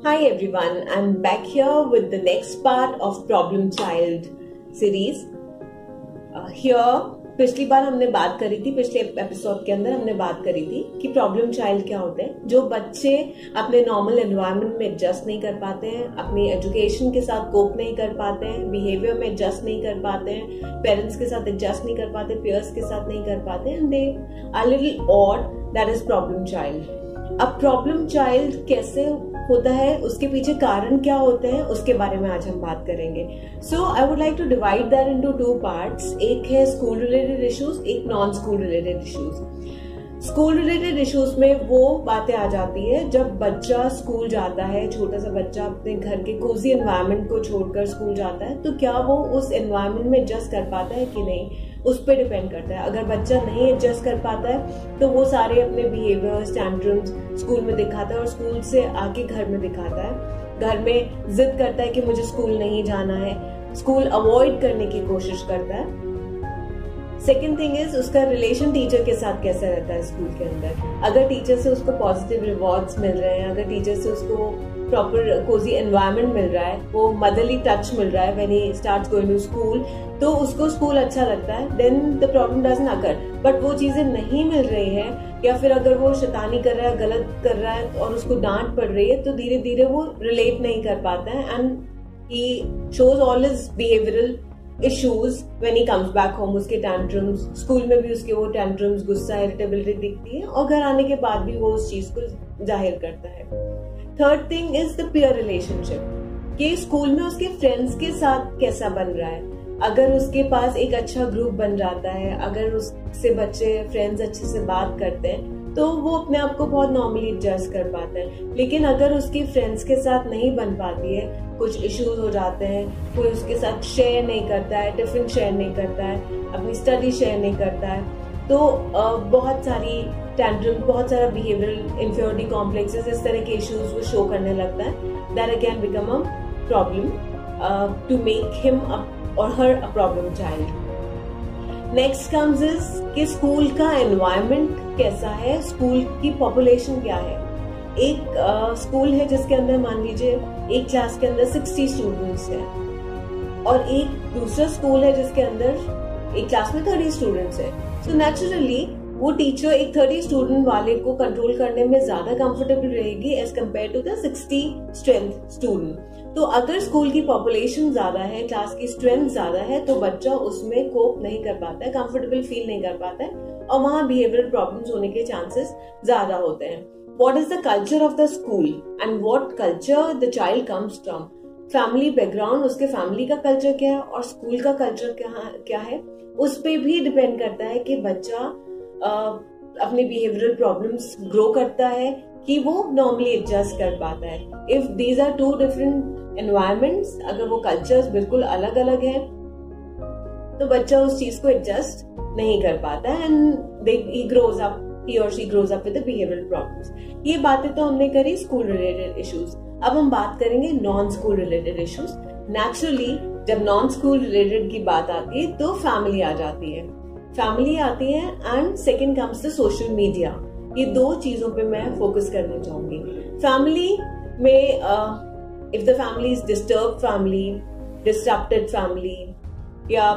Hi everyone, I'm back here with the next part of Problem Child series. Here पिछली बार हमने बात करी थी, पिछले एपिसोड के अंदर हमने बात करी थी कि प्रॉब्लम चाइल्ड क्या होते हैं। जो बच्चे अपने नॉर्मल एनवायरनमेंट में एडजस्ट नहीं कर पाते हैं, अपनी एजुकेशन के साथ कोप नहीं कर पाते हैं, बिहेवियर में एडजस्ट नहीं कर पाते हैं, पेरेंट्स के साथ एडजस्ट नहीं कर पाते, पेयर्स के साथ नहीं कर पाते, and they are little odd, that is problem child. अब प्रॉब्लम चाइल्ड कैसे होता है, उसके पीछे कारण क्या होते हैं, उसके बारे में आज हम बात करेंगे। So I would like to divide that into two parts. एक है स्कूल रिलेटेड इश्यूज, एक non school related issues. School related issues में वो बातें आ जाती है जब बच्चा स्कूल जाता है, छोटा सा बच्चा अपने घर के कोजी एनवायरनमेंट को छोड़कर स्कूल जाता है, तो क्या वो उस एनवायरनमेंट में एडजस्ट कर पाता है कि नहीं, उस पर डिपेंड करता है। अगर बच्चा नहीं एडजस्ट कर पाता है तो वो सारे अपने बिहेवियर्स, टैंट्रम्स स्कूल में दिखाता है और स्कूल से आके घर में दिखाता है। घर में जिद करता है कि मुझे स्कूल नहीं जाना है, स्कूल अवॉइड करने की कोशिश करता है। सेकेंड थिंग इज उसका रिलेशन टीचर के साथ कैसा रहता है स्कूल के अंदर। अगर टीचर से उसको पॉजिटिव रिवॉर्ड्स मिल रहे हैं, अगर टीचर से उसको प्रॉपर कोजी एनवायरनमेंट मिल रहा है, वो मदरली टच मिल रहा है when he starts going to school, तो उसको स्कूल अच्छा लगता है, then the problem doesn't occur. But वो चीजें नहीं मिल रही है, या फिर अगर वो शैतानी कर रहा है, गलत कर रहा है और उसको डांट पड़ रही है, तो धीरे धीरे वो रिलेट नहीं कर पाता है and he shows all his behavioural issues when he comes back home. उसके टैंट्रम्स, स्कूल में भी उसके वो टैंट्रम्स, गुस्सा, इरिटेबिलिटी दिखती है और घर आने के बाद भी वो उस चीज को जाहिर करता है। Third thing is the peer relationship, कि स्कूल में उसके फ्रेंड्स के साथ कैसा बन रहा है। अगर उसके पास एक अच्छा ग्रुप बन जाता है, अगर उससे बच्चे फ्रेंड्स अच्छे से बात करते हैं, तो वो अपने आप को बहुत नॉर्मली एडजस्ट कर पाता है। लेकिन अगर उसकी फ्रेंड्स के साथ नहीं बन पाती है, कुछ इश्यूज हो जाते हैं, कोई उसके साथ शेयर नहीं करता है, टिफिन शेयर नहीं करता है, अपनी स्टडी शेयर नहीं करता है, तो बहुत सारी टैंट्रम, बहुत सारा बिहेवियरल इंफीरियरिटी कॉम्प्लेक्सेस, इस तरह के इश्यूज वो शो करने लगता है। That again become a problem to make him or her a problem child. Next comes is कि स्कूल का एनवायरनमेंट कैसा है, स्कूल की पॉपुलेशन क्या है। एक स्कूल है जिसके अंदर मान लीजिए एक क्लास के अंदर 60 स्टूडेंट्स हैं और एक दूसरा स्कूल है जिसके अंदर एक क्लास में 30 स्टूडेंट्स हैं। सो नेचुरली वो टीचर एक 30 स्टूडेंट वाले को कंट्रोल करने में ज्यादा कंफर्टेबल रहेगी as compare to the 60 strength student. तो अगर स्कूल की पॉपुलेशन ज्यादा है, क्लास की स्ट्रेंथ ज्यादा है, तो बच्चा उसमें कोप नहीं कर पाता है, कंफर्टेबल फील नहीं कर पाता है और वहां बिहेवियरल प्रॉब्लम्स होने के चांसेस ज्यादा होते हैं। What is the culture of the school and what culture the child comes from. Family background, उसके फैमिली का कल्चर क्या है और स्कूल का कल्चर क्या है, उस पर भी डिपेंड करता है कि बच्चा अपने बिहेवियरल प्रॉब्लम्स ग्रो करता है कि वो नॉर्मली एडजस्ट कर पाता है। If these are two different environments, अगर वो कल्चर्स बिल्कुल अलग अलग हैं, तो बच्चा उस चीज को एडजस्ट नहीं कर पाता है and he grows up, he or she grows up with the behavioral problems। ये बातें तो हमने करी स्कूल रिलेटेड इश्यूज। अब हम बात करेंगे non school related issues. Naturally जब नॉन स्कूल रिलेटेड की बात आती है तो फैमिली आ जाती है, फैमिली आती है and second comes the social media. ये दो चीजों पे मैं फोकस करना चाहूंगी। फैमिली में if the family is disturb family, disrupted family या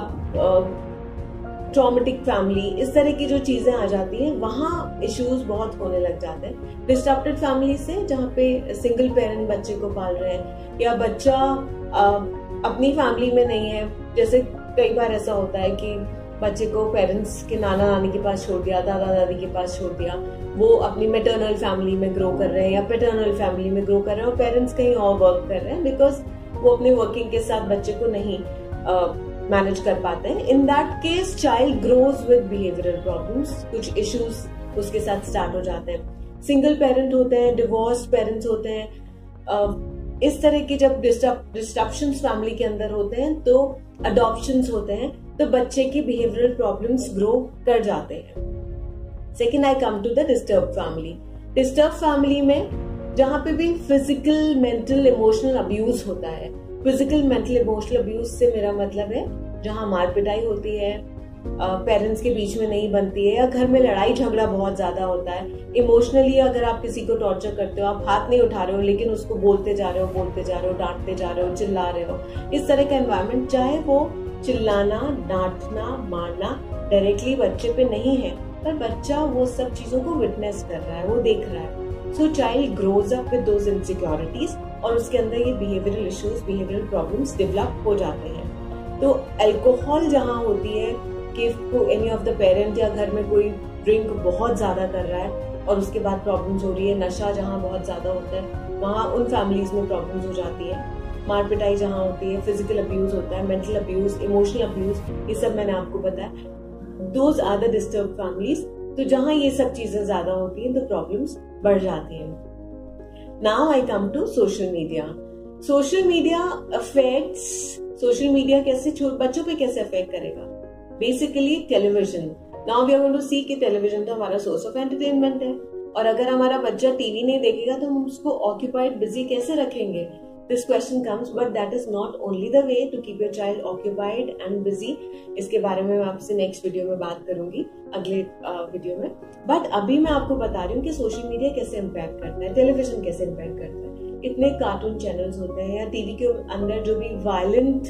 ट्रॉमेटिक फैमिली, इस तरह की जो चीजें आ जाती हैं, वहां इश्यूज बहुत होने लग जाते हैं। डिस्टर्प्टेड फैमिली से जहाँ पे सिंगल पेरेंट बच्चे को पाल रहे हैं या बच्चा अपनी फैमिली में नहीं है, जैसे कई बार ऐसा होता है कि बच्चे को पेरेंट्स के नाना नानी के पास छोड़ दिया, दादा दादी के पास छोड़ दिया, वो अपनी मैटरनल फैमिली में ग्रो कर रहे हैं या पैटर्नल फैमिली में ग्रो कर रहे हैं और पेरेंट्स कहीं और वर्क कर रहे हैं बिकॉज वो अपने वर्किंग के साथ बच्चे को नहीं मैनेज कर पाते हैं। In that case child grows with behavioural problems, कुछ इश्यूज उसके साथ स्टार्ट हो जाते हैं। सिंगल पेरेंट होते हैं, डिवोर्स पेरेंट्स होते हैं, इस तरह की जब डिस्ट्रप्शंस फैमिली के अंदर होते हैं, तो अडॉप्शंस होते हैं, तो बच्चे की बिहेवियरल प्रॉब्लम्स ग्रो कर जाते हैं। Second I come to the disturb family. Disturb family में जहां पे भी फिजिकल, मेंटल, इमोशनल अब्यूज होता है। फिजिकल, मेंटल, इमोशनल अब्यूज से मेरा मतलब है जहां मार पिटाई होती है, पेरेंट्स के बीच में नहीं बनती है, या घर में लड़ाई झगड़ा बहुत ज्यादा होता है, इमोशनली अगर आप किसी को टॉर्चर करते हो, आप हाथ नहीं उठा रहे हो लेकिन उसको बोलते जा रहे हो, डांटते जा रहे हो, चिल्ला रहे हो, इस तरह का एनवायरनमेंट, चाहे वो चिल्लाना, डांटना, मारना डायरेक्टली बच्चे पे नहीं है, पर बच्चा वो सब चीजों को विटनेस कर रहा है, वो देख रहा है। So child grows up with those insecurities और उसके अंदर ये behavioural issues, behavioural problems develop हो जाते हैं। तो अल्कोहल जहाँ होती है कि एनी ऑफ द पेरेंट या घर में कोई ड्रिंक बहुत ज्यादा कर रहा है और उसके बाद प्रॉब्लम्स हो रही है, नशा जहाँ बहुत ज्यादा होता है वहाँ उन फैमिलीज में प्रॉब्लम्स हो जाती है, मार पिटाई जहाँ होती है, फिजिकल अब्यूज होता है, मेंटल अब्यूज, इमोशनल अब्यूज, ये सब मैंने आपको बताया, those are the disturb families. तो जहाँ ये सब चीजें ज्यादा होती हैं तो प्रॉब्लम्स बढ़ जाती हैं। Now I come to social media. Social media affects, social media कैसे बच्चों पे कैसे अफेक्ट करेगा? Basically television. Now we are going to see कि टेलीविजन तो हमारा सोर्स ऑफ एंटरटेनमेंट है, और अगर हमारा बच्चा टीवी नहीं देखेगा तो हम उसको ऑक्यूपाइड, बिजी कैसे रखेंगे? This question comes, but that is not only the way to keep your child occupied and busy. इसके बारे में मैं आपसे नेक्स्ट वीडियो में बात करूंगी, अगले वीडियो में। बट अभी मैं आपको बता रही हूँ कि सोशल मीडिया कैसे इम्पैक्ट करता है, टेलीविजन कैसे इम्पैक्ट करता है। इतने कार्टून चैनल्स होते हैं या टीवी के अंदर जो भी वायलेंट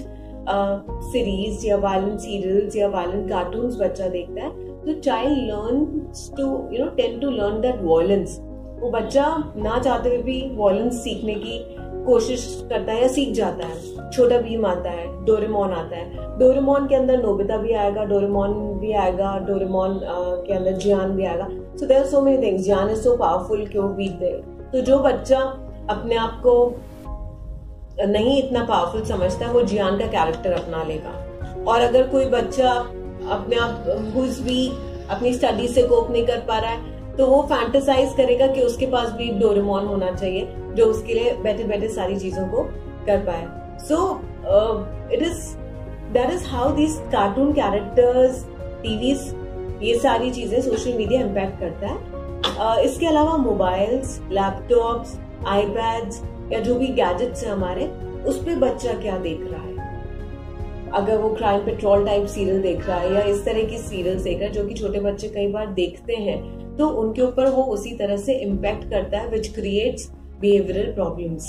सीरीज या वायलेंट सीरियल्स या वायलेंट कार्टून्स बच्चा देखता है, तो child learns to tend to learn that violence. वो बच्चा ना चाहते हुए भी वायलेंस सीखने की कोशिश करता है या सीख जाता है। छोटा भीम आता है, डोरेमोन आता है, डोरेमोन के अंदर नोबिता भी आएगा, डोरेमोन भी आएगा, डोरेमोन के अंदर जियान भी आएगा। So there are so many things. जियान इज सो पावरफुल कि वो बीट दे। तो जो बच्चा अपने आप को नहीं इतना पावरफुल समझता है वो जियान का कैरेक्टर अपना लेगा। और अगर कोई बच्चा अपने आप हुज भी अपनी स्टडी से कोप नहीं कर पा रहा है तो वो फैंटेसाइज करेगा कि उसके पास भी डोरेमोन होना चाहिए जो उसके लिए बैठे बैठे सारी चीजों को कर पाए। सो that is how this cartoon characters, TVs, ये सारी चीजें सोशल मीडिया इम्पैक्ट करता है। इसके अलावा मोबाइल्स, लैपटॉप्स, आईपैड्स या जो भी गैजेट्स है हमारे, उस पे बच्चा क्या देख रहा है। अगर वो क्राइम पेट्रोल टाइप सीरियल देख रहा है या इस तरह की सीरियल देख रहा है जो कि छोटे बच्चे कई बार देखते हैं, तो उनके ऊपर वो उसी तरह से इम्पैक्ट करता है, विच क्रिएट्स बिहेवियरल प्रॉब्लम्स।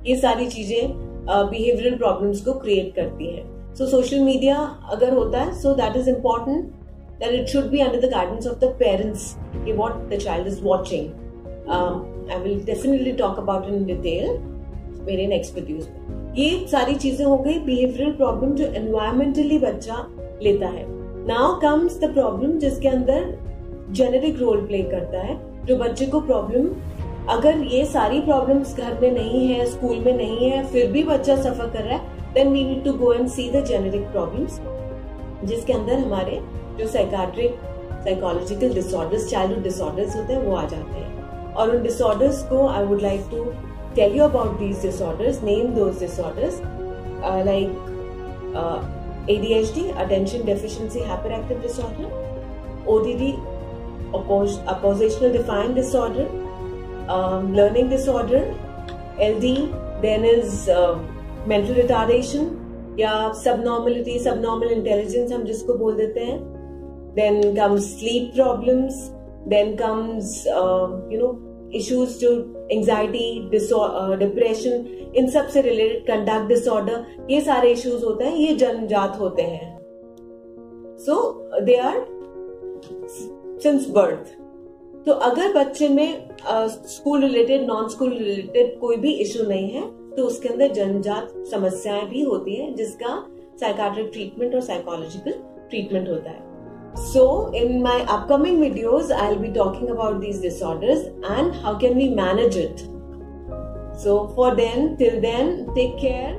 ये सारी चीजें बिहेवियरल प्रॉब्लम्स को क्रिएट करती हैं। सो सोशल मीडिया अगर होता है, so that is important that it should be under the guidance of the parents कि what the child is watching. I will definitely talk about in detail मेरे next videos में। ये सारी चीजें हो गई बिहेवियरल प्रॉब्लम जो एनवायरमेंटली बच्चा लेता है। नाउ कम्स द प्रॉब्लम जिसके अंदर जेनेटिक रोल प्ले करता है, जो बच्चे को प्रॉब्लम, अगर ये सारी प्रॉब्लम्स घर में नहीं है, स्कूल में नहीं है, फिर भी बच्चा सफर कर रहा है, then we need to go and see the genetic problems, जिसके अंदर हमारे जो psychiatric, psychological disorders, childhood disorders होते हैं वो आ जाते हैं। और उन डिसऑर्डर्स को I would like to tell you about these disorders, name those disorders like ADHD, attention deficiency hyperactive disorder, ODD, oppositional defiant disorder, learning disorder, LD, then is mental retardation या subnormality, subnormal intelligence हम जिसको बोल देते हैं, then comes sleep problems, then comes issues जो anxiety, depression, इन सब से related conduct disorder, ये सारे इश्यूज होते हैं, ये जन्मजात होते हैं। सो दे आर सिंस बर्थ। तो अगर बच्चे में school related, non school related कोई भी इश्यू नहीं है तो उसके अंदर जन्मजात समस्याएं भी होती है जिसका साइकाट्रिक ट्रीटमेंट और साइकोलॉजिकल ट्रीटमेंट होता है। So in my upcoming videos, I'll be talking about these disorders and how can we manage it. So for then, till then, take care.